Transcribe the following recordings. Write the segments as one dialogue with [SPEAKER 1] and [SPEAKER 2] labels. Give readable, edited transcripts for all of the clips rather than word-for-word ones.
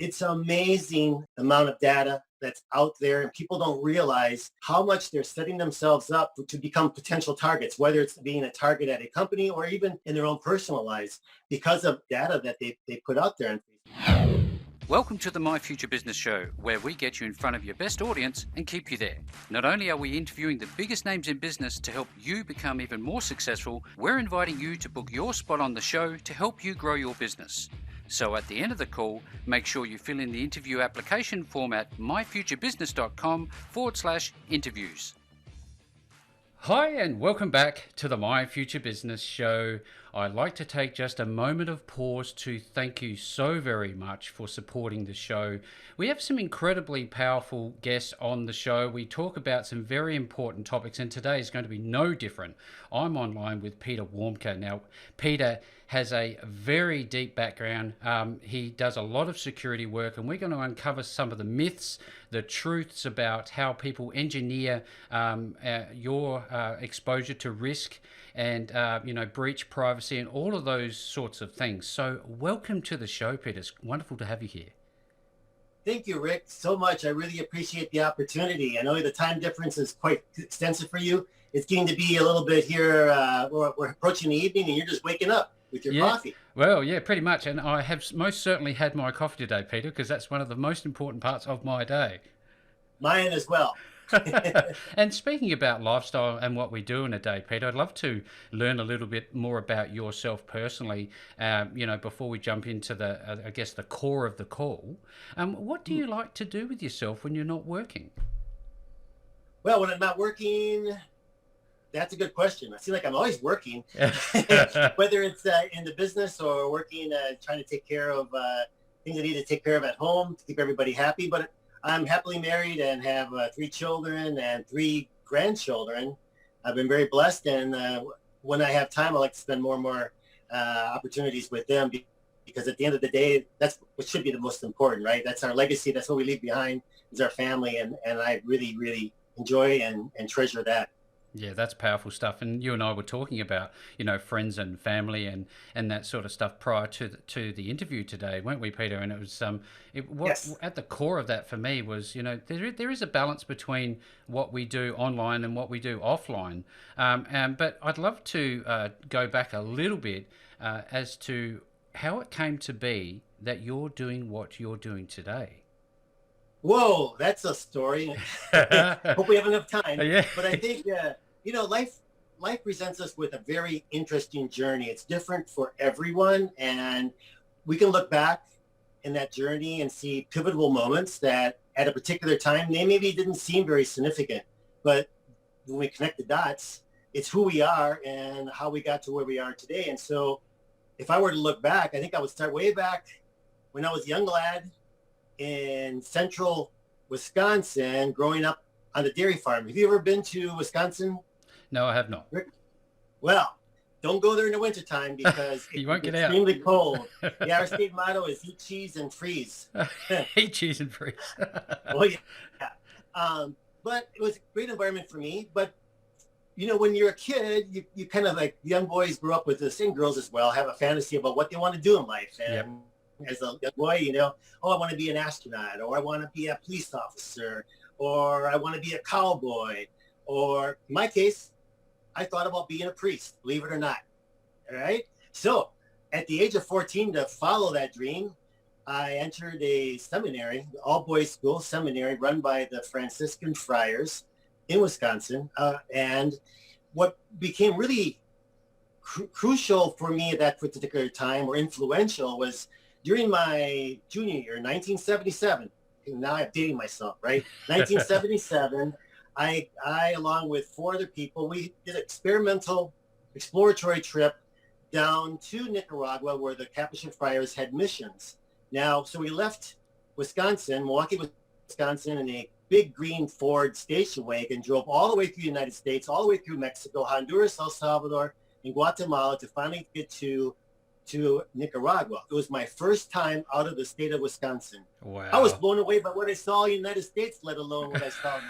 [SPEAKER 1] It's amazing the amount of data that's out there, and people don't realize how much they're setting themselves up to become potential targets, whether it's being a target at a company or even in their own personal lives because of data that they put out there.
[SPEAKER 2] Welcome to the My Future Business Show, where we get you in front of your best audience and keep you there. Not only are we interviewing the biggest names in business to help you become even more successful, we're inviting you to book your spot on the show to help you grow your business. So at the end of the call, make sure you fill in the interview application form at myfuturebusiness.com/interviews. Hi, and welcome back to the My Future Business Show. I'd like to take just a moment of pause to thank you so very much for supporting the show. We have some incredibly powerful guests on the show. We talk about some very important topics, and today is going to be no different. I'm online with Peter Warmka. Now, Peter has a very deep background. He does a lot of security work, and we're going to uncover some of the myths, the truths about how people engineer your exposure to risk and breach privacy and all of those sorts of things. So welcome to the show, Peter. It's wonderful to have you here.
[SPEAKER 1] Thank you, Rick, so much. I really appreciate the opportunity. I know the time difference is quite extensive for you. It's getting to be a little bit here. We're approaching the evening and you're just waking up with your coffee.
[SPEAKER 2] Well, yeah, pretty much. And I have most certainly had my coffee today, Peter, because that's one of the most important parts of my day.
[SPEAKER 1] Mine as well.
[SPEAKER 2] And speaking about lifestyle and what we do in a day, Peter, I'd love to learn a little bit more about yourself personally, before we jump into the core of the call. What do you like to do with yourself when you're not working?
[SPEAKER 1] Well, when I'm not working, that's a good question. I feel like I'm always working, whether it's in the business or working, trying to take care of things I need to take care of at home to keep everybody happy. But I'm happily married and have 3 children and 3 grandchildren. I've been very blessed, and when I have time, I like to spend more and more opportunities with them because at the end of the day, that's what should be the most important, right? That's our legacy. That's what we leave behind is our family, and I really, really enjoy and treasure that.
[SPEAKER 2] Yeah, that's powerful stuff. And you and I were talking about, friends and family and that sort of stuff prior to the interview today, weren't we, Peter? And it was
[SPEAKER 1] Yes.
[SPEAKER 2] At the core of that for me was, there is a balance between what we do online and what we do offline. But I'd love to go back a little bit as to how it came to be that you're doing what you're doing today.
[SPEAKER 1] Whoa, that's a story. Hope we have enough time.
[SPEAKER 2] Yeah.
[SPEAKER 1] But I think, life presents us with a very interesting journey. It's different for everyone. And we can look back in that journey and see pivotal moments that at a particular time, they maybe didn't seem very significant. But when we connect the dots, it's who we are and how we got to where we are today. And so if I were to look back, I think I would start way back when I was a young lad in central Wisconsin, growing up on the dairy farm. Have you ever been to Wisconsin?
[SPEAKER 2] No, I have not.
[SPEAKER 1] Well, don't go there in the wintertime because
[SPEAKER 2] you won't get
[SPEAKER 1] extremely cold. Yeah, our state motto is eat cheese and freeze.
[SPEAKER 2] Eat cheese and freeze.
[SPEAKER 1] Oh, yeah. But it was a great environment for me. But, when you're a kid, you kind of like young boys grew up with this, and girls as well, have a fantasy about what they want to do in life. And
[SPEAKER 2] Yep.
[SPEAKER 1] As a young boy, I want to be an astronaut, or I want to be a police officer, or I want to be a cowboy, or in my case, I thought about being a priest, believe it or not. All right. So at the age of 14, to follow that dream, I entered a seminary, all boys school seminary run by the Franciscan friars in Wisconsin. And what became really crucial for me at that particular time, or influential, was during my junior year, 1977, now I'm dating myself, right? 1977, I along with 4 other people, we did an experimental exploratory trip down to Nicaragua where the Capuchin friars had missions. Now, so we left Wisconsin, Milwaukee, Wisconsin, in a big green Ford station wagon, drove all the way through the United States, all the way through Mexico, Honduras, El Salvador, and Guatemala to finally get to Nicaragua. It was my first time out of the state of Wisconsin.
[SPEAKER 2] Wow.
[SPEAKER 1] I was blown away by what I saw in the United States, let alone what I saw down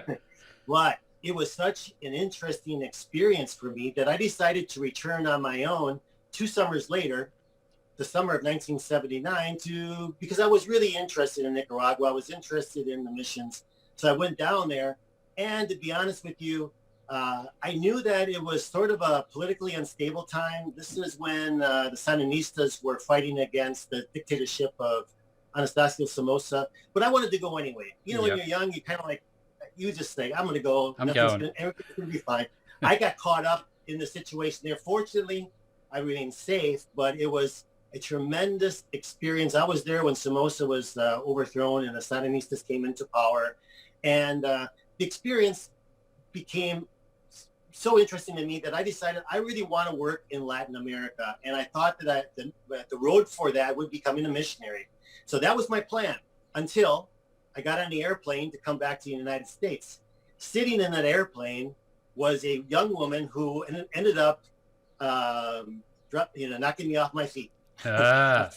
[SPEAKER 1] there. But it was such an interesting experience for me that I decided to return on my own 2 summers later the summer of 1979 because I was really interested in Nicaragua. I was interested in the missions. So I went down there. And to be honest with you, I knew that it was sort of a politically unstable time. This is when the Sandinistas were fighting against the dictatorship of Anastasio Somoza. But I wanted to go anyway. You know, when you're young, you kind of like, you just think, I'm going to go. Everything's going to be fine. I got caught up in the situation there. Fortunately, I remained safe, but it was a tremendous experience. I was there when Somoza was overthrown and the Sandinistas came into power. And the experience became so interesting to me that I decided I really want to work in Latin America. And I thought that the road for that would be becoming a missionary. So that was my plan until I got on the airplane to come back to the United States. Sitting in that airplane was a young woman who ended up knocking me off my feet. A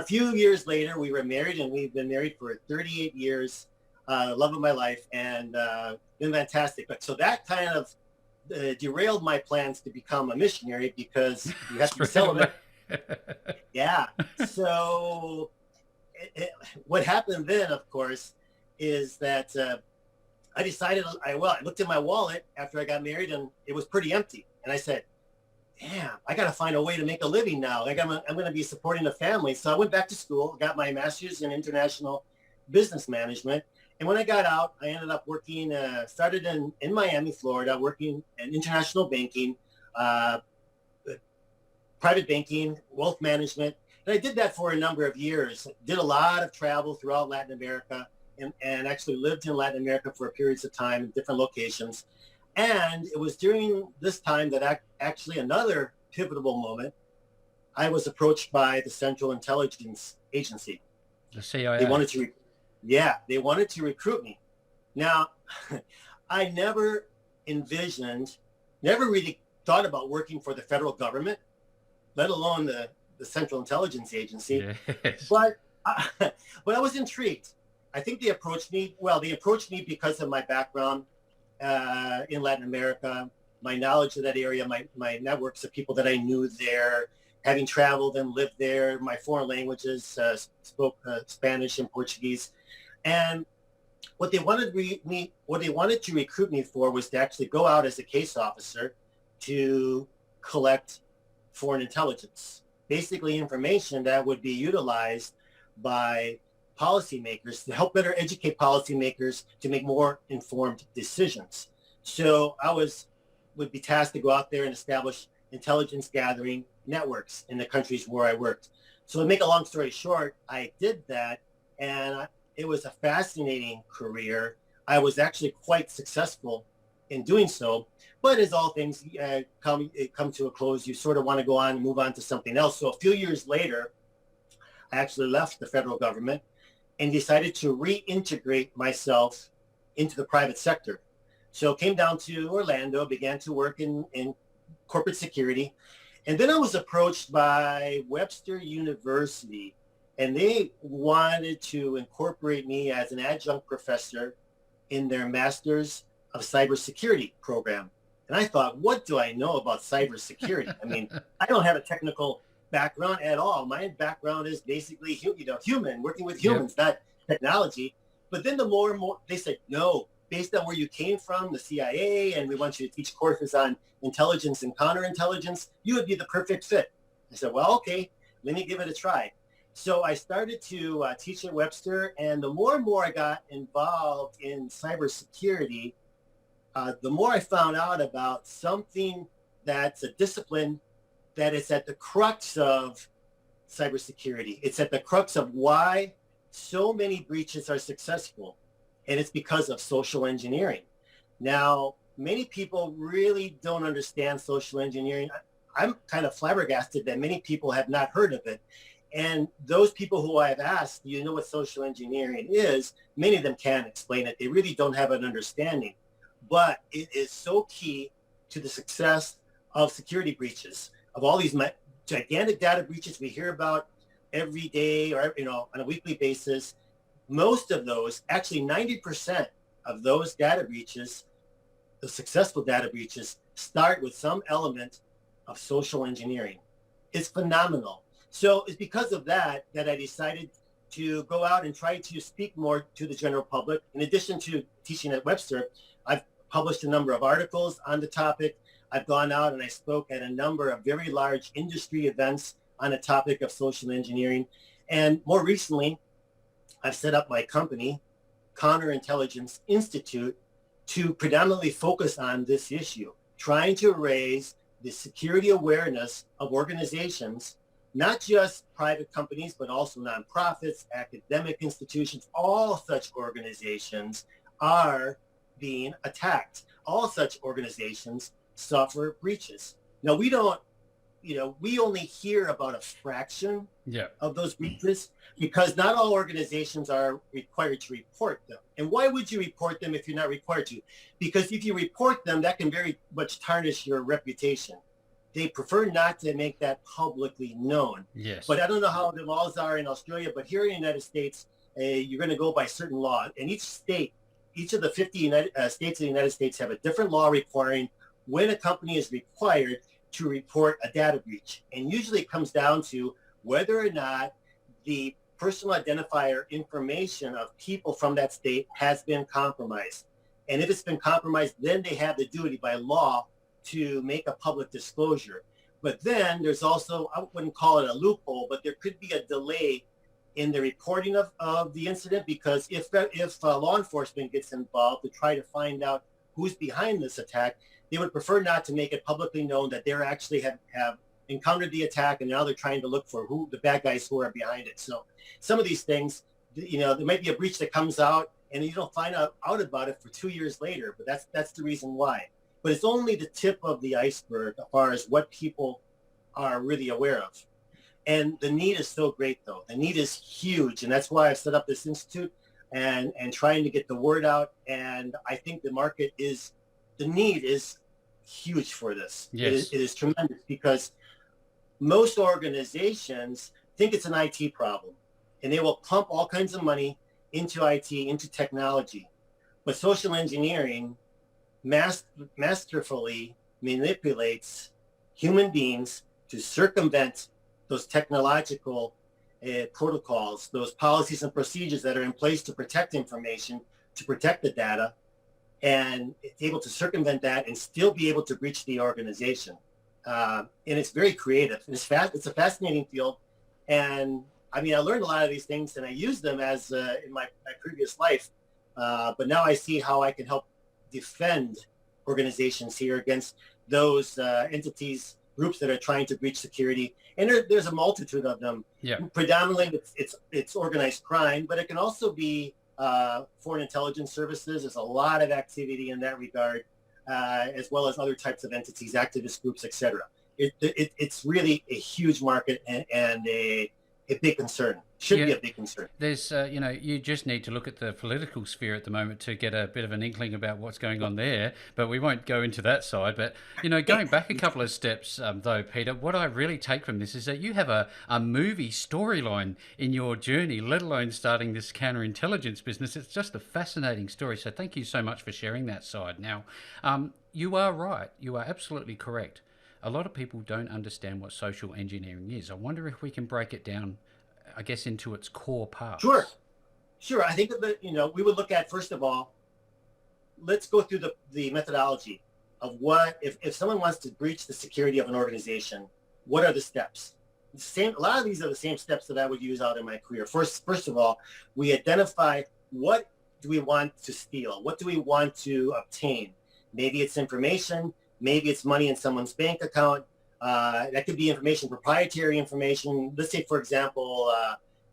[SPEAKER 1] few years later, we were married, and we've been married for 38 years. Love of my life, and been fantastic. But so that kind of derailed my plans to become a missionary because you have to be celibate. Yeah. So what happened then, of course, is that I decided, I looked in my wallet after I got married, and it was pretty empty. And I said, damn, I got to find a way to make a living now. Like I'm going to be supporting a family. So I went back to school, got my master's in international business management. And when I got out, I ended up working, started in Miami, Florida, working in international banking, private banking, wealth management. And I did that for a number of years. Did a lot of travel throughout Latin America and actually lived in Latin America for periods of time in different locations. And it was during this time that actually another pivotal moment, I was approached by the Central Intelligence Agency.
[SPEAKER 2] The CIA.
[SPEAKER 1] They wanted to recruit me. Now, I never really thought about working for the federal government, let alone the Central Intelligence Agency.
[SPEAKER 2] Yes.
[SPEAKER 1] But I was intrigued. I think they approached me because of my background in Latin America, my knowledge of that area, my networks of people that I knew there, having traveled and lived there, my foreign languages, spoke Spanish and Portuguese. And what they wanted to recruit me for was to actually go out as a case officer to collect foreign intelligence, basically information that would be utilized by policymakers to help better educate policymakers to make more informed decisions. So I would be tasked to go out there and establish intelligence gathering networks in the countries where I worked. So to make a long story short, I did that, and it was a fascinating career. I was actually quite successful in doing so, but as all things come to a close, you sort of want to go on and move on to something else. So a few years later, I actually left the federal government and decided to reintegrate myself into the private sector. So came down to Orlando, began to work in corporate security. And then I was approached by Webster University, and they wanted to incorporate me as an adjunct professor in their Masters of Cybersecurity program. And I thought, what do I know about cybersecurity? I mean, I don't have a technical background at all. My background is basically, human, working with humans, not technology. But then the more and more, they said, no, based on where you came from, the CIA, and we want you to teach courses on intelligence and counterintelligence, you would be the perfect fit. I said, well, okay, let me give it a try. So I started to teach at Webster, and the more and more I got involved in cybersecurity, the more I found out about something that's a discipline that is at the crux of cybersecurity. It's at the crux of why so many breaches are successful, and it's because of social engineering. Now, many people really don't understand social engineering. I'm kind of flabbergasted that many people have not heard of it. And those people who I've asked, do you know what social engineering is? Many of them can't explain it. They really don't have an understanding. But it is so key to the success of security breaches, of all these gigantic data breaches we hear about every day or on a weekly basis. Most of those, actually 90% of those data breaches, the successful data breaches, start with some element of social engineering. It's phenomenal. So it's because of that I decided to go out and try to speak more to the general public. In addition to teaching at Webster, I've published a number of articles on the topic. I've gone out and I spoke at a number of very large industry events on the topic of social engineering. And more recently, I've set up my company, Counterintelligence Institute, to predominantly focus on this issue, trying to raise the security awareness of organizations, not just private companies, but also nonprofits, academic institutions. All such organizations are being attacked. All such organizations suffer breaches. Now, we don't, we only hear about a fraction of those breaches because not all organizations are required to report them. And why would you report them if you're not required to? Because if you report them, that can very much tarnish your reputation. They prefer not to make that publicly known.
[SPEAKER 2] Yes.
[SPEAKER 1] But I don't know how the laws are in Australia, but here in the United States, you're going to go by certain law. And each state, each of the 50 states of the United States have a different law requiring when a company is required to report a data breach. And usually it comes down to whether or not the personal identifier information of people from that state has been compromised. And if it's been compromised, then they have the duty by law to make a public disclosure. But then there's also, I wouldn't call it a loophole, but there could be a delay in the reporting of the incident, because if law enforcement gets involved to try to find out who's behind this attack, they would prefer not to make it publicly known that they're actually have encountered the attack, and now they're trying to look for who the bad guys who are behind it. So some of these things, there might be a breach that comes out and you don't find out about it for 2 years later, but that's the reason why. But it's only the tip of the iceberg as far as what people are really aware of. And the need is so great, though. The need is huge, and that's why I set up this institute and trying to get the word out. And I think the need is huge for this.
[SPEAKER 2] Yes.
[SPEAKER 1] It is tremendous, because most organizations think it's an IT problem, and they will pump all kinds of money into IT, into technology. But social engineering masterfully manipulates human beings to circumvent those technological protocols, those policies and procedures that are in place to protect information, to protect the data, and it's able to circumvent that and still be able to breach the organization. And it's very creative. And it's a fascinating field. And I learned a lot of these things and I used them as in my previous life. But now I see how I can help defend organizations here against those entities, groups that are trying to breach security. And there's a multitude of them.
[SPEAKER 2] Yeah.
[SPEAKER 1] Predominantly, it's organized crime, but it can also be foreign intelligence services. There's a lot of activity in that regard, as well as other types of entities, activist groups, etc. It's really a huge market and a big concern. Should be a big concern.
[SPEAKER 2] There's, you just need to look at the political sphere at the moment to get a bit of an inkling about what's going on there, but we won't go into that side. But, going back a couple of steps, though, Peter, what I really take from this is that you have a movie storyline in your journey, let alone starting this counterintelligence business. It's just a fascinating story. So thank you so much for sharing that side. Now, you are right. You are absolutely correct. A lot of people don't understand what social engineering is. I wonder if we can break it down, I guess, into its core parts.
[SPEAKER 1] Sure. I think that, we would look at, first of all, let's go through the methodology of what, if someone wants to breach the security of an organization, what are the steps? A lot of these are the same steps that I would use out in my career. First of all, we identify what do we want to steal? What do we want to obtain? Maybe it's information. Maybe it's money in someone's bank account. That could be information, proprietary information. Let's say, for example,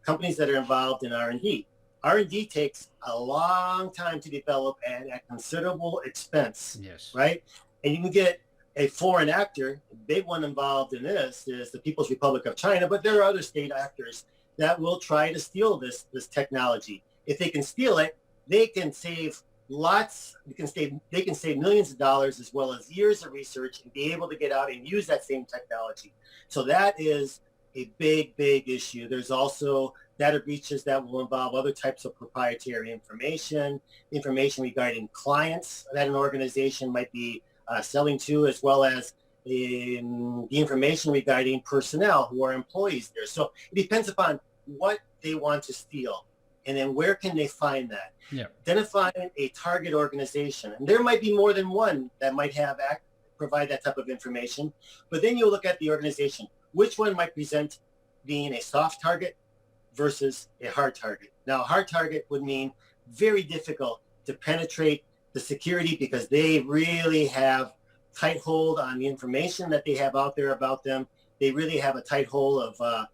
[SPEAKER 1] companies that are involved in R&D. R&D takes a long time to develop and at considerable expense.
[SPEAKER 2] Yes.
[SPEAKER 1] Right? And you can get a foreign actor. The big one involved in this is the People's Republic of China, but there are other state actors that will try to steal this technology. If they can steal it, they can save they can save millions of dollars as well as years of research and be able to get out and use that same technology. So that is a big issue. There's also data breaches that will involve other types of proprietary information regarding clients that an organization might be selling to, as well as the information regarding personnel who are employees there. So it depends upon what they want to steal, and then where can they find that.
[SPEAKER 2] Yeah.
[SPEAKER 1] Identifying a target organization, and there might be more than one that might provide that type of information, but then you look at the organization. Which one might present being a soft target versus a hard target? Now, a hard target would mean very difficult to penetrate the security because they really have tight hold on the information that they have out there about them. They really have a tight hold of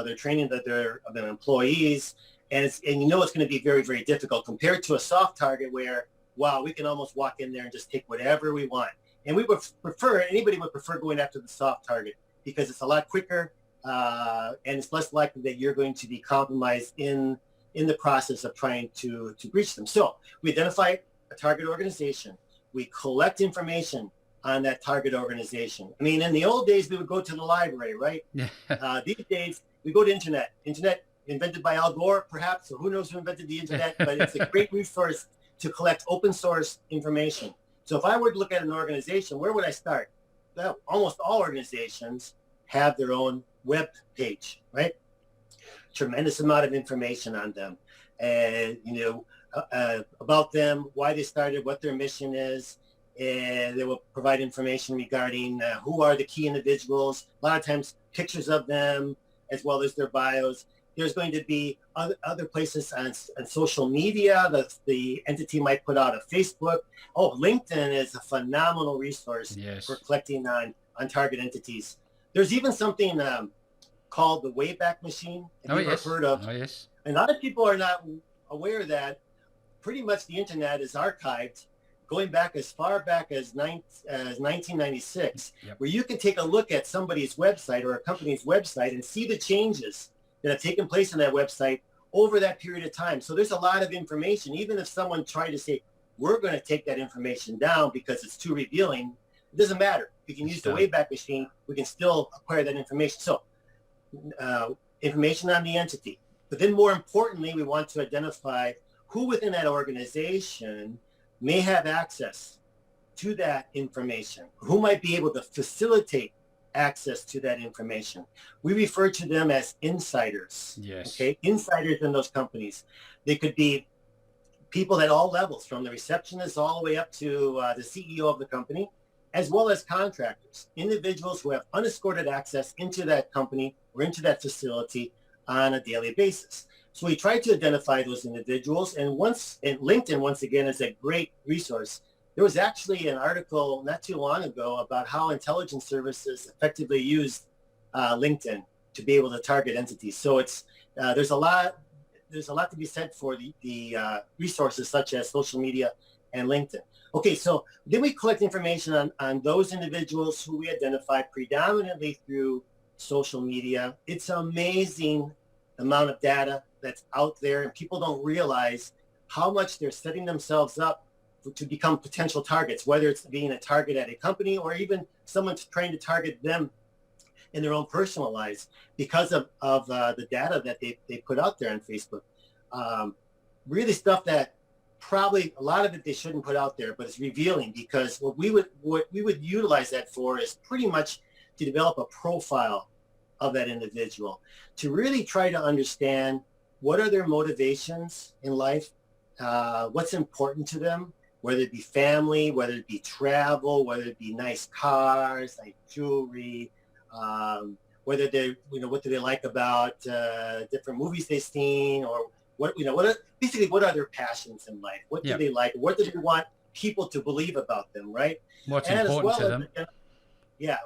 [SPEAKER 1] their training of their employees, and it's going to be very, very difficult compared to a soft target where, wow, we can almost walk in there and just take whatever we want. And anybody would prefer going after the soft target because it's a lot quicker, and it's less likely that you're going to be compromised in the process of trying to breach them. So we identify a target organization. We collect information on that target organization. I mean, in the old days, we would go to the library, right? These days, we go to internet. Internet invented by Al Gore, perhaps, or who knows who invented the internet, but it's a great resource to collect open source information. So if I were to look at an organization, where would I start? Well, almost all organizations have their own web page, right? Tremendous amount of information on them, and about them, why they started, what their mission is, and they will provide information regarding who are the key individuals. A lot of times, pictures of them as well as their bios. There's going to be other places on social media that the entity might put out. A Facebook. Oh, LinkedIn is a phenomenal resource for collecting on target entities. There's even something called the Wayback Machine. Have you ever heard of?
[SPEAKER 2] Oh, yes.
[SPEAKER 1] And a lot of people are not aware that pretty much the internet is archived going back as far back as 1996, where you can take a look at somebody's website or a company's website and see the changes that have taken place on that website over that period of time. So there's a lot of information. Even if someone tried to say, we're going to take that information down because it's too revealing, it doesn't matter. We can use the Wayback Machine. We can still acquire that information. So information on the entity. But then more importantly, we want to identify who within that organization may have access to that information, who might be able to facilitate access to that information. We refer to them as insiders.
[SPEAKER 2] Yes.
[SPEAKER 1] Okay, insiders in those companies. They could be people at all levels, from the receptionist all the way up to the CEO of the company, as well as contractors, individuals who have unescorted access into that company or into that facility on a daily basis. So we try to identify those individuals, and LinkedIn, once again, is a great resource. There was actually an article not too long ago about how intelligence services effectively used LinkedIn to be able to target entities. So it's there's a lot to be said for the resources such as social media and LinkedIn. Okay, so then we collect information on those individuals who we identify predominantly through social media. It's amazing amount of data that's out there, and people don't realize how much they're setting themselves up to become potential targets, whether it's being a target at a company or even someone's trying to target them in their own personal lives because of the data that they put out there on Facebook. Really stuff that probably a lot of it they shouldn't put out there, but it's revealing, because what we would utilize that for is pretty much to develop a profile of that individual, to really try to understand what are their motivations in life, what's important to them, whether it be family, whether it be travel, whether it be nice cars, like jewelry, whether they, what do they like about different movies they've seen, or basically what are their passions in life? What do they like? What do they want people to believe about them, right?
[SPEAKER 2] What's important to them?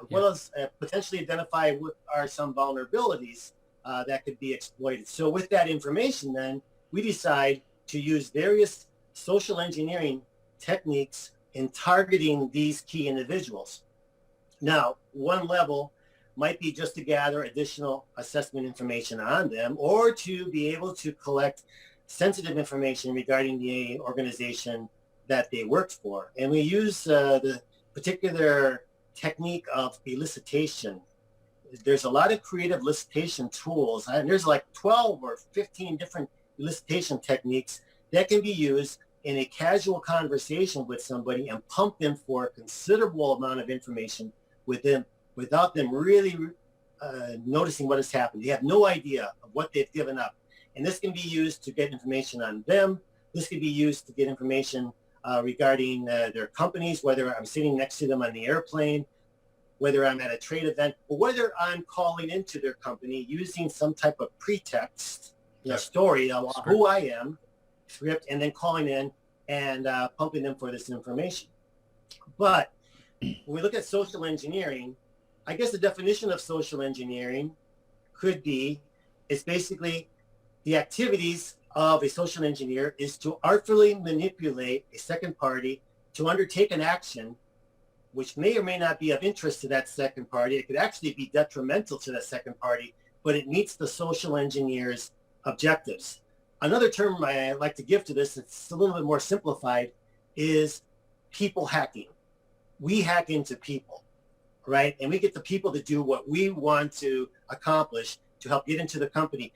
[SPEAKER 1] Well as potentially identify what are some vulnerabilities that could be exploited. So with that information, then we decide to use various social engineering techniques in targeting these key individuals. Now, one level might be just to gather additional assessment information on them, or to be able to collect sensitive information regarding the organization that they work for. And we use the particular technique of elicitation. There's a lot of creative elicitation tools, and there's like 12 or 15 different elicitation techniques that can be used in a casual conversation with somebody and pump them for a considerable amount of information without them really noticing what has happened. They have no idea of what they've given up. And this can be used to get information on them. This can be used to get information regarding their companies, whether I'm sitting next to them on the airplane, whether I'm at a trade event, or whether I'm calling into their company using some type of pretext, story of who I am, script, and then calling in and pumping them for this information. But when we look at social engineering, I guess the definition of social engineering could be, it's basically the activities of a social engineer is to artfully manipulate a second party to undertake an action which may or may not be of interest to that second party. It could actually be detrimental to that second party, but it meets the social engineer's objectives. Another term I like to give to this, it's a little bit more simplified, is people hacking. We hack into people, right? And we get the people to do what we want to accomplish to help get into the company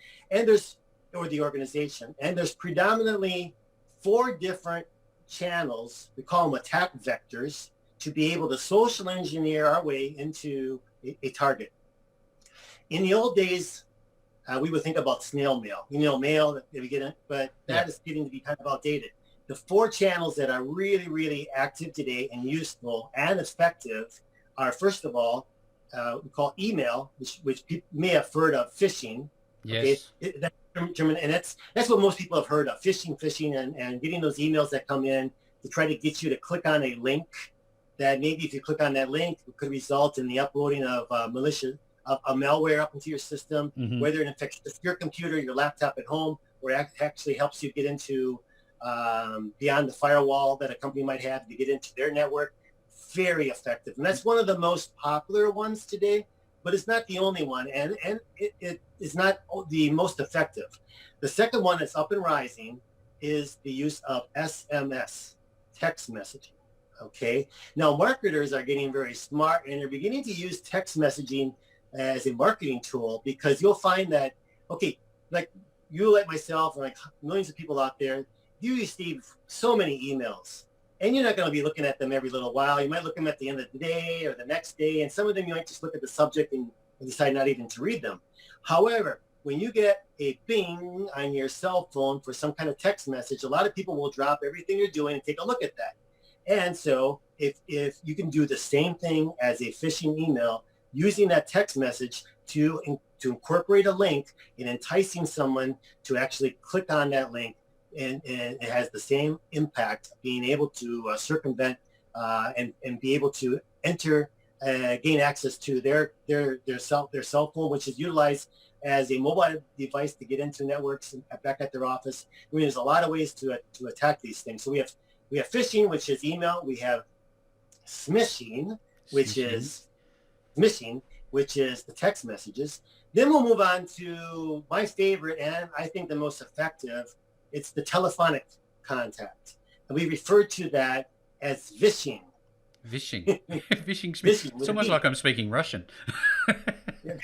[SPEAKER 1] or the organization. And there's predominantly 4 different channels, we call them attack vectors, to be able to social engineer our way into a target. In the old days, we would think about snail mail, mail that we get in, but that is getting to be kind of outdated. The 4 channels that are really, really active today and useful and effective are, first of all, we call email, which people may have heard of, phishing.
[SPEAKER 2] Yes.
[SPEAKER 1] Okay? And that's what most people have heard of, phishing, and getting those emails that come in to try to get you to click on a link that maybe if you click on that link, it could result in the uploading of a malware up into your system, whether it infects your computer, your laptop at home, or it actually helps you get into beyond the firewall that a company might have to get into their network. Very effective. And that's one of the most popular ones today, but it's not the only one. And it is not the most effective. The second one that's up and rising is the use of SMS, text messaging. Okay. Now, marketers are getting very smart, and they're beginning to use text messaging as a marketing tool, because you'll find that, okay, like you, like myself, and like millions of people out there, you receive so many emails, and you're not going to be looking at them every little while. You might look at them at the end of the day or the next day, and some of them you might just look at the subject and decide not even to read them. However, when you get a ping on your cell phone for some kind of text message, a lot of people will drop everything you're doing and take a look at that. And so if you can do the same thing as a phishing email, using that text message to incorporate a link and enticing someone to actually click on that link, and it has the same impact, being able to circumvent and be able to gain access to their cell phone, which is utilized as a mobile device to get into networks and back at their office. I mean, there's a lot of ways to attack these things. So we have phishing, which is email. We have smishing, which is the text messages. Then we'll move on to my favorite, and I think the most effective. It's the telephonic contact. And we refer to that as vishing.
[SPEAKER 2] Vishing. Vishing. It's almost like I'm speaking Russian.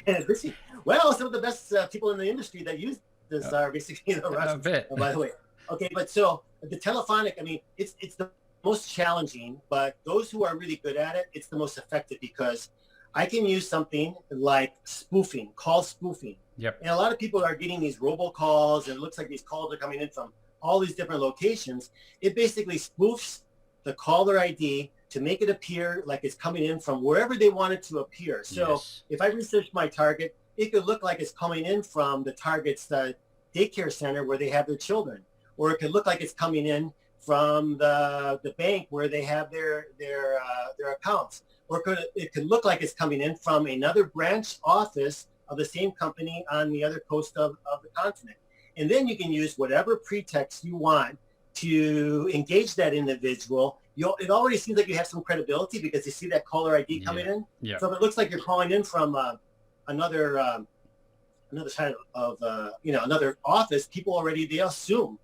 [SPEAKER 1] Vishing. Well, some of the best people in the industry that use this are basically Russians, by the way. Okay, but so the telephonic, I mean, it's the most challenging, but those who are really good at it, it's the most effective, because I can use something like spoofing, call spoofing.
[SPEAKER 2] Yep.
[SPEAKER 1] And a lot of people are getting these robocalls, and it looks like these calls are coming in from all these different locations. It basically spoofs the caller ID to make it appear like it's coming in from wherever they want it to appear. So if I research my target, it could look like it's coming in from the target's daycare center where they have their children, or it could look like it's coming in from the bank where they have their accounts, or it could look like it's coming in from another branch office of the same company on the other coast of the continent. And then you can use whatever pretext you want to engage that individual. It already seems like you have some credibility because you see that caller ID coming in.
[SPEAKER 2] Yeah.
[SPEAKER 1] So if it looks like you're calling in from another side of another office, people already, they assume.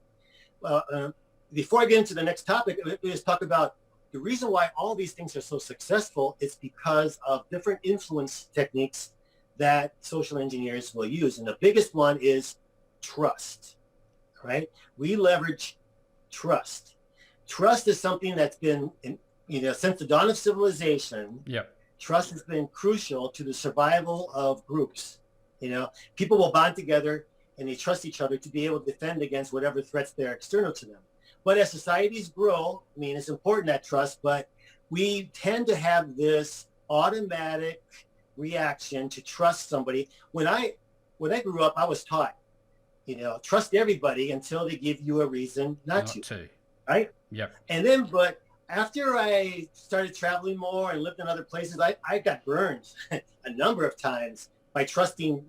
[SPEAKER 1] Before I get into the next topic, let's talk about the reason why all these things are so successful. It's because of different influence techniques that social engineers will use. And the biggest one is trust, right? We leverage trust. trust is something that's been, since the dawn of civilization.
[SPEAKER 2] Yep.
[SPEAKER 1] Trust has been crucial to the survival of groups. People will bond together and they trust each other to be able to defend against whatever threats that are external to them. But as societies grow, it's important, that trust, but we tend to have this automatic reaction to trust somebody. When I grew up, I was taught, trust everybody until they give you a reason not to. Right?
[SPEAKER 2] Yep.
[SPEAKER 1] And then, but after I started traveling more and lived in other places, I got burned a number of times by trusting,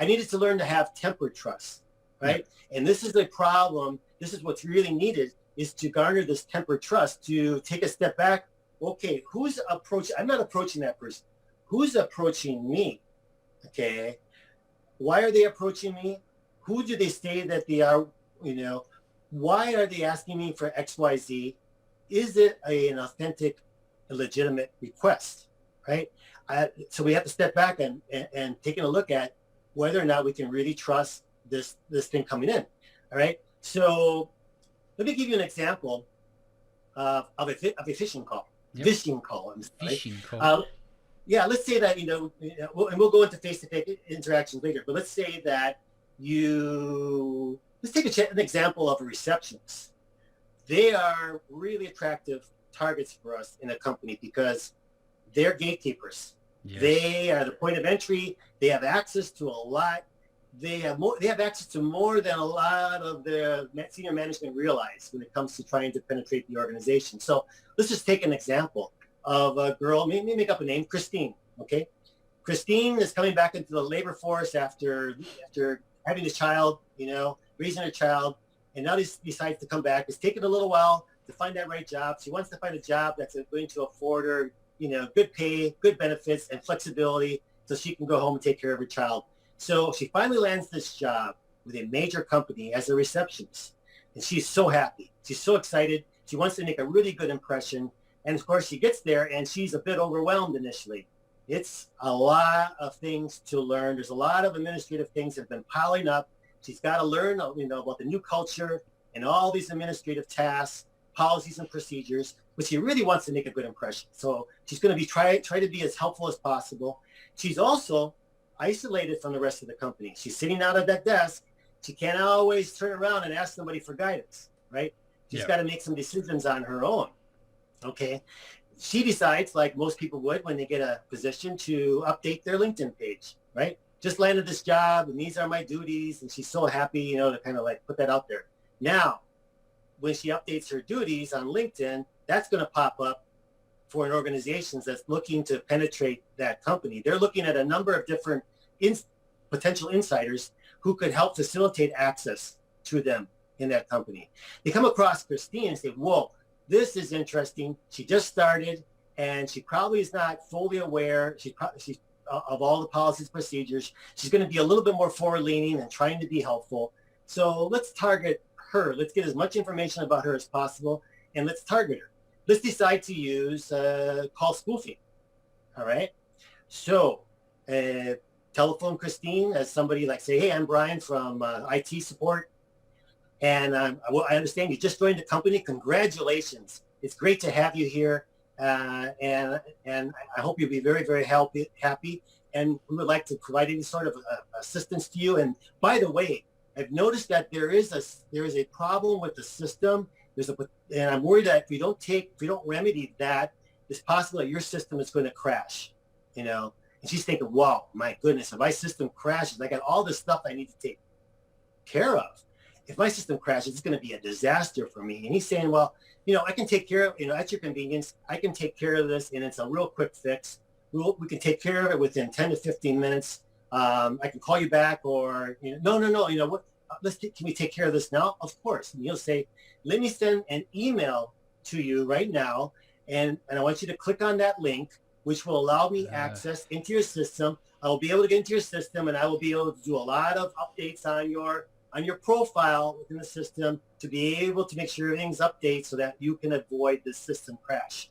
[SPEAKER 1] I needed to learn to have tempered trust, right? Yeah. And this is a problem. This is what's really needed, is to garner this tempered trust, to take a step back. Okay, who's approaching? I'm not approaching that person. Who's approaching me? Okay. Why are they approaching me? Who do they say that they are? Why are they asking me for X, Y, Z? Is it an authentic, legitimate request, right? So we have to step back and taking a look at whether or not we can really trust this thing coming in, all right? So let me give you an example of a phishing call. Yep. Phishing call.
[SPEAKER 2] Phishing call.
[SPEAKER 1] Yeah, let's say that, and we'll go into face-to-face interactions later, but let's say that let's take an example of a receptionist. They are really attractive targets for us in a company because they're gatekeepers. Yes. They are the point of entry. They have access to a lot. They have access to more than a lot of the senior management realize when it comes to trying to penetrate the organization. So let's just take an example of a girl, maybe make up a name, Christine, okay? Christine is coming back into the labor force after having a child, raising a child, and now decides to come back. It's taken a little while to find that right job. She wants to find a job that's going to afford her, good pay, good benefits, and flexibility so she can go home and take care of her child. So she finally lands this job with a major company as a receptionist. And she's so happy. She's so excited. She wants to make a really good impression. And of course, she gets there and she's a bit overwhelmed initially. It's a lot of things to learn. There's a lot of administrative things that have been piling up. She's got to learn, about the new culture and all these administrative tasks, policies and procedures, but she really wants to make a good impression. So she's going to try to be as helpful as possible. She's also isolated from the rest of the company. She's sitting out at that desk. She can't always turn around and ask somebody for guidance, right? She's got to make some decisions on her own. Okay. She decides, like most people would when they get a position, to update their LinkedIn page, right? Just landed this job and these are my duties. And she's so happy, to kind of like put that out there. Now, when she updates her duties on LinkedIn, that's going to pop up for an organization that's looking to penetrate that company. They're looking at a number of different potential insiders who could help facilitate access to them in that company. They come across Christine and say, whoa, this is interesting. She just started and she probably is not fully aware of all the policies, procedures. She's going to be a little bit more forward-leaning and trying to be helpful. So let's target her. Let's get as much information about her as possible, and let's target her. Let's decide to use call spoofing. All right. So telephone Christine as somebody like, say, hey, I'm Brian from IT support. And I understand you just joined the company. Congratulations. It's great to have you here. And I hope you'll be very, very happy. And we would like to provide any sort of assistance to you. And by the way, I've noticed that there is a problem with the system. And I'm worried that if we don't remedy that, it's possible that your system is going to crash. And she's thinking, wow, my goodness, if my system crashes, I got all this stuff I need to take care of. If my system crashes, it's going to be a disaster for me. And he's saying, well, I can take care of, at your convenience, I can take care of this, and it's a real quick fix. We can take care of it within 10 to 15 minutes. I can call you back, or, no, what? Can we take care of this now? Of course. And he'll say, let me send an email to you right now, and I want you to click on that link, which will allow me access into your system. I will be able to get into your system, and I will be able to do a lot of updates on your profile within the system to be able to make sure everything's updated so that you can avoid the system crash.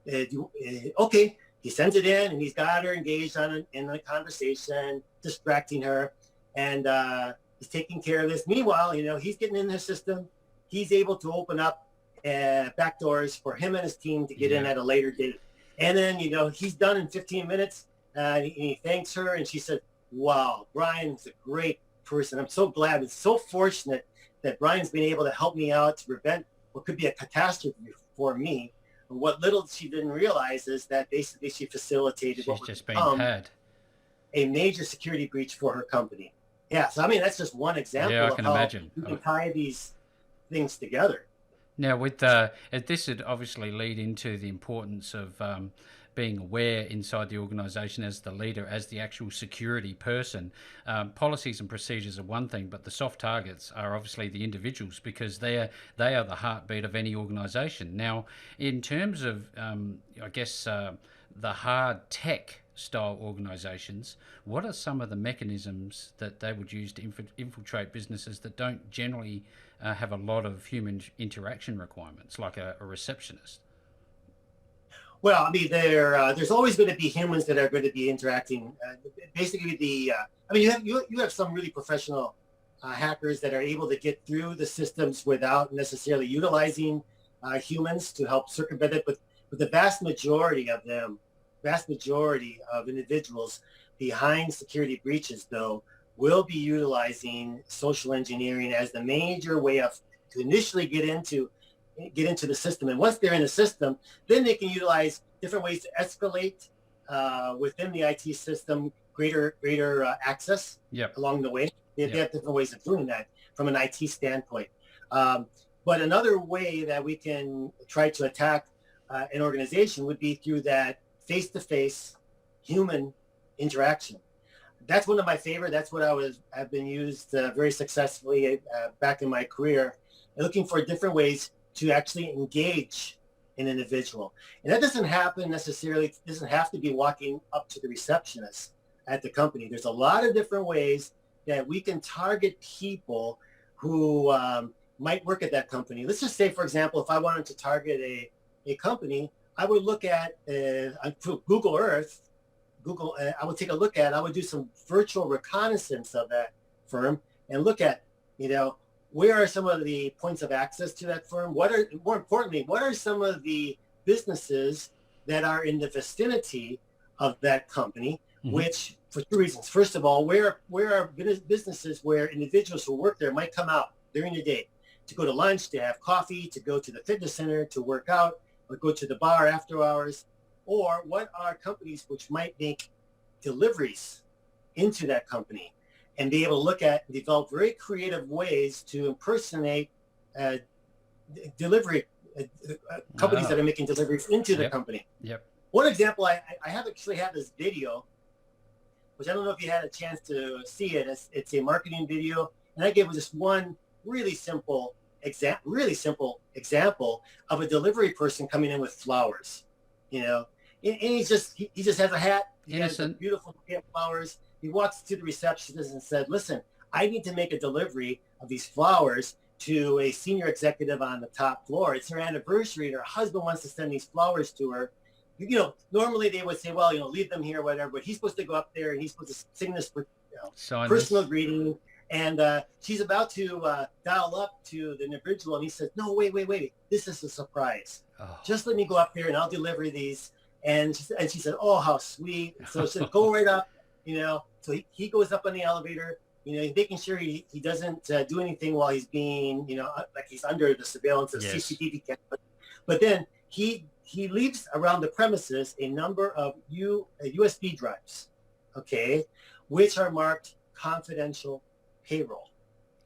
[SPEAKER 1] Okay, he sends it in and he's got her engaged in a conversation, distracting her, and he's taking care of this. Meanwhile, he's getting in the system. He's able to open up backdoors for him and his team to get in at a later date. And then, he's done in 15 minutes. He thanks her, and she said, wow, Brian's a great person. I'm so glad. It's so fortunate that Brian's been able to help me out to prevent what could be a catastrophe for me. And what little she didn't realize is that basically she facilitated what would become a major security breach for her company. Yeah, so I mean, that's just one example
[SPEAKER 2] I
[SPEAKER 1] of
[SPEAKER 2] can
[SPEAKER 1] how
[SPEAKER 2] imagine.
[SPEAKER 1] you can tie these things together.
[SPEAKER 2] Now, with this would obviously lead into the importance of being aware inside the organisation as the leader, as the actual security person. Policies and procedures are one thing, but the soft targets are obviously the individuals, because they are the heartbeat of any organisation. Now, in terms of, I guess, the hard tech style organisations, what are some of the mechanisms that they would use to infiltrate businesses that don't generally have a lot of human interaction requirements, like a receptionist?
[SPEAKER 1] Well, I mean, there's always going to be humans that are going to be interacting. Basically, you have some really professional hackers that are able to get through the systems without necessarily utilizing humans to help circumvent it. But the vast majority of individuals behind security breaches, though, will be utilizing social engineering as the major way to initially get into the system. And once they're in the system, then they can utilize different ways to escalate within the IT system, greater access along the way. They have different ways of doing that from an IT standpoint. But another way that we can try to attack an organization would be through that face-to-face human interaction. That's one of my favorite. That's what I've been used very successfully back in my career, looking for different ways to actually engage an individual. And that doesn't happen necessarily. It doesn't have to be walking up to the receptionist at the company. There's a lot of different ways that we can target people who might work at that company. Let's just say, for example, if I wanted to target a company, I would look at Google Earth. I would take a look at, I would do some virtual reconnaissance of that firm and look at, where are some of the points of access to that firm? More importantly, what are some of the businesses that are in the vicinity of that company, which for two reasons. First of all, where are businesses where individuals who work there might come out during the day to go to lunch, to have coffee, to go to the fitness center, to work out, or go to the bar after hours? Or what are companies which might make deliveries into that company and be able to look at and develop very creative ways to impersonate delivery companies that are making deliveries into the company. One example, I actually have this video, which I don't know if you had a chance to see it. It's a marketing video, and I gave just one really simple example of a delivery person coming in with flowers. And he just has a hat. He has a beautiful flowers. He walks to the receptionist and said, listen, I need to make a delivery of these flowers to a senior executive on the top floor. It's her anniversary and her husband wants to send these flowers to her. Normally they would say, well, leave them here or whatever, but he's supposed to go up there and he's supposed to sing this personal greeting. And she's about to dial up to the individual, and he says, no, wait. This is a surprise. Just let me go up there and I'll deliver these. And she said, oh, how sweet. So she said, go right up, So he goes up on the elevator, making sure he doesn't do anything while he's being, like he's under the surveillance of CCTV cameras. But then he leaves around the premises a number of USB drives, which are marked confidential payroll.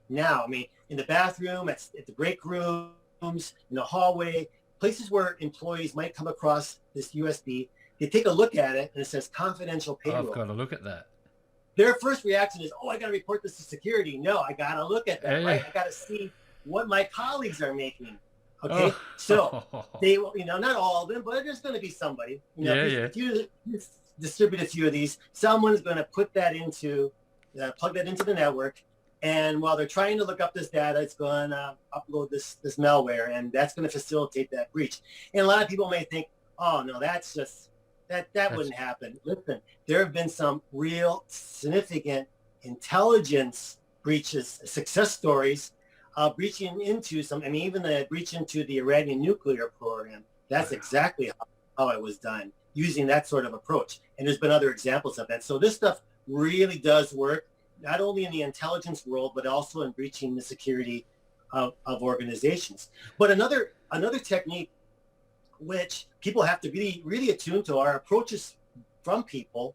[SPEAKER 1] Now, in the bathroom, at the break rooms, in the hallway, places where employees might come across this USB, they take a look at it and it says confidential payroll.
[SPEAKER 2] I've got to look at that.
[SPEAKER 1] Their first reaction is, I got to report this to security. No, I got to look at that, right? I got to see what my colleagues are making. So they will, not all of them, but there's going to be somebody. If you distribute a few of these, someone's going to put that plug that into the network. And while they're trying to look up this data, it's going to upload this malware, and that's going to facilitate that breach. And a lot of people may think, oh, no, that's just, that wouldn't happen. Listen, there have been some real significant intelligence breaches, success stories breaching into even the breach into the Iranian nuclear program. That's exactly how it was done, using that sort of approach. And there's been other examples of that. So this stuff really does work, not only in the intelligence world, but also in breaching the security of organizations. But another technique which people have to be really attuned to are approaches from people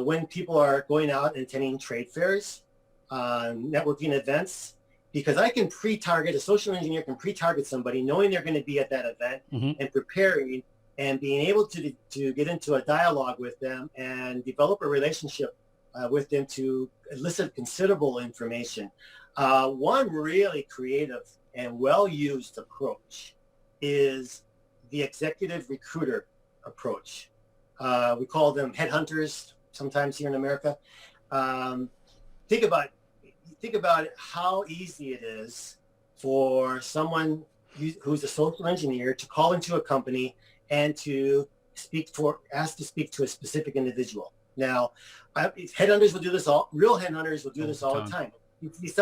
[SPEAKER 1] when people are going out and attending trade fairs, networking events, because I can a social engineer can pre-target somebody knowing they're going to be at that event and preparing and being able to get into a dialogue with them and develop a relationship with them to elicit considerable information. One really creative and well-used approach is the executive recruiter approach. We call them headhunters sometimes here in America. Think about how easy it is for someone who's a social engineer to call into a company and to ask to speak to a specific individual. Now, headhunters will do this real headhunters will do this all the time. You see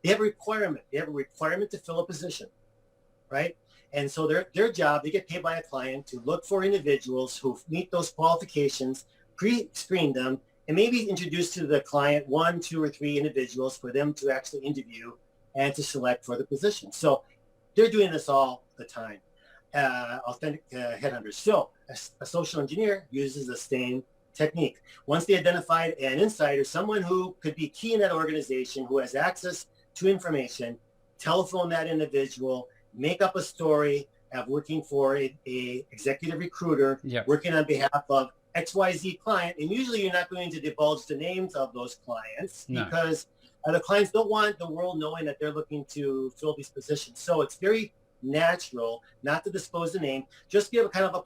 [SPEAKER 1] they have a requirement. They have a requirement to fill a position, right? And so their job, they get paid by a client to look for individuals who meet those qualifications, pre-screen them, and maybe introduce to the client 1, 2, or 3 individuals for them to actually interview and to select for the position. So they're doing this all the time, authentic headhunters. So a social engineer uses the same technique. Once they identified an insider, someone who could be key in that organization, who has access to information, telephone that individual, make up a story of working for a executive recruiter, working on behalf of XYZ client. And usually you're not going to divulge the names of those clients because the clients don't want the world knowing that they're looking to fill these positions. So it's very natural not to disclose the name, just give a kind of a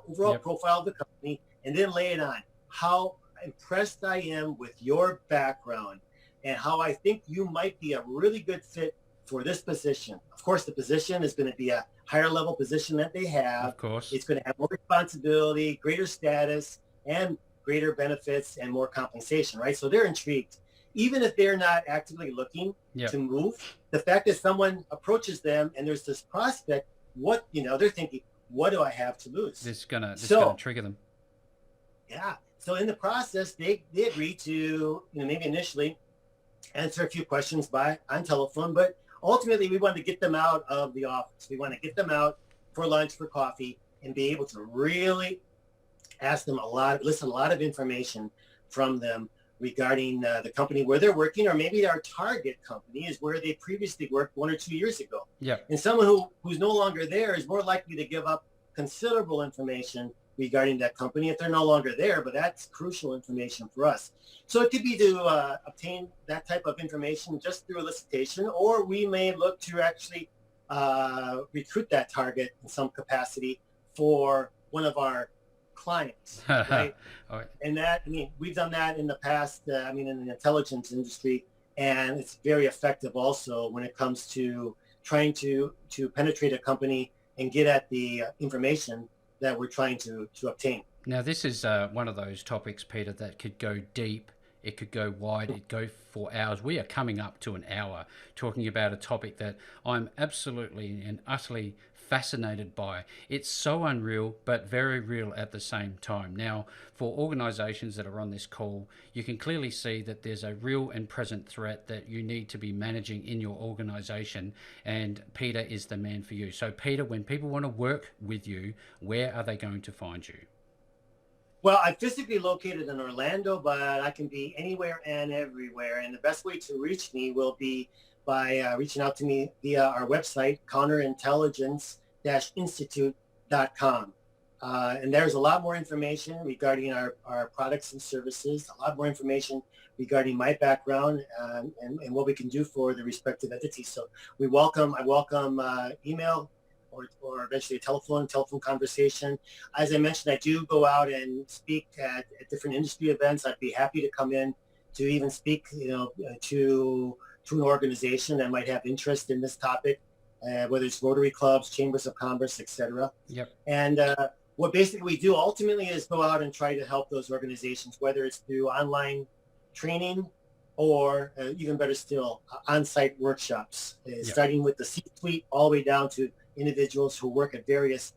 [SPEAKER 1] overall profile of the company, and then lay it on how impressed I am with your background and how I think you might be a really good fit for this position. Of course, the position is going to be a higher level position that they have.
[SPEAKER 2] Of course.
[SPEAKER 1] It's going to have more responsibility, greater status, and greater benefits and more compensation, right? So they're intrigued. Even if they're not actively looking to move, the fact that someone approaches them and there's this prospect, they're thinking, what do I have to lose?
[SPEAKER 2] This is gonna trigger them.
[SPEAKER 1] Yeah. So in the process, they agree to, maybe initially answer a few questions on telephone, but ultimately, we want to get them out of the office. We want to get them out for lunch, for coffee, and be able to really ask them listen a lot of information from them regarding the company where they're working, or maybe our target company is where they previously worked 1 or 2 years ago.
[SPEAKER 2] Yeah.
[SPEAKER 1] And someone who's no longer there is more likely to give up considerable information regarding that company if they're no longer there, but that's crucial information for us. So it could be to obtain that type of information just through elicitation, or we may look to actually recruit that target in some capacity for one of our clients, right?
[SPEAKER 2] Right.
[SPEAKER 1] And we've done that in the past, in the intelligence industry, and it's very effective also when it comes to trying to penetrate a company and get at the information that we're trying to obtain.
[SPEAKER 2] Now, this is one of those topics, Peter, that could go deep. It could go wide. It could go for hours. We are coming up to an hour talking about a topic that I'm absolutely and utterly fascinated by. It's so unreal, but very real at the same time. Now, for organizations that are on this call, you can clearly see that there's a real and present threat that you need to be managing in your organization, and Peter is the man for you. So, Peter, when people want to work with you, where are they going to find you?
[SPEAKER 1] Well, I'm physically located in Orlando, but I can be anywhere and everywhere. And the best way to reach me will be by reaching out to me via our website, counterintelligence-institute.com. And there's a lot more information regarding our products and services, a lot more information regarding my background and what we can do for the respective entities. So I welcome email, or eventually a telephone conversation. As I mentioned, I do go out and speak at different industry events. I'd be happy to come in to even speak, to an organization that might have interest in this topic, whether it's Rotary clubs, chambers of commerce, etc.
[SPEAKER 2] Yep.
[SPEAKER 1] And what basically we do ultimately is go out and try to help those organizations, whether it's through online training, or even better still, on-site workshops, starting with the C-suite all the way down to individuals who work at various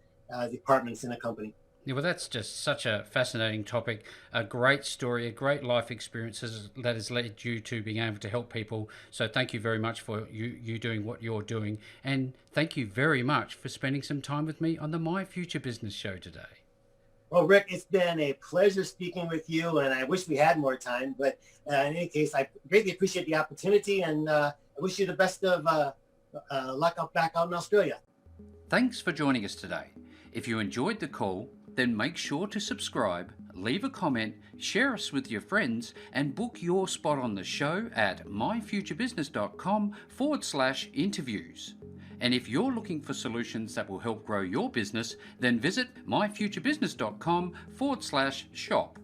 [SPEAKER 1] departments in a company.
[SPEAKER 2] Yeah, well, that's just such a fascinating topic, a great story, a great life experiences that has led you to being able to help people. So thank you very much for you doing what you're doing. And thank you very much for spending some time with me on the My Future Business show today.
[SPEAKER 1] Well, Rick, it's been a pleasure speaking with you, and I wish we had more time. But in any case, I greatly appreciate the opportunity, and I wish you the best of luck back out in Australia.
[SPEAKER 2] Thanks for joining us today. If you enjoyed the call, then make sure to subscribe, leave a comment, share us with your friends, and book your spot on the show at myfuturebusiness.com/interviews. And if you're looking for solutions that will help grow your business, then visit myfuturebusiness.com/shop.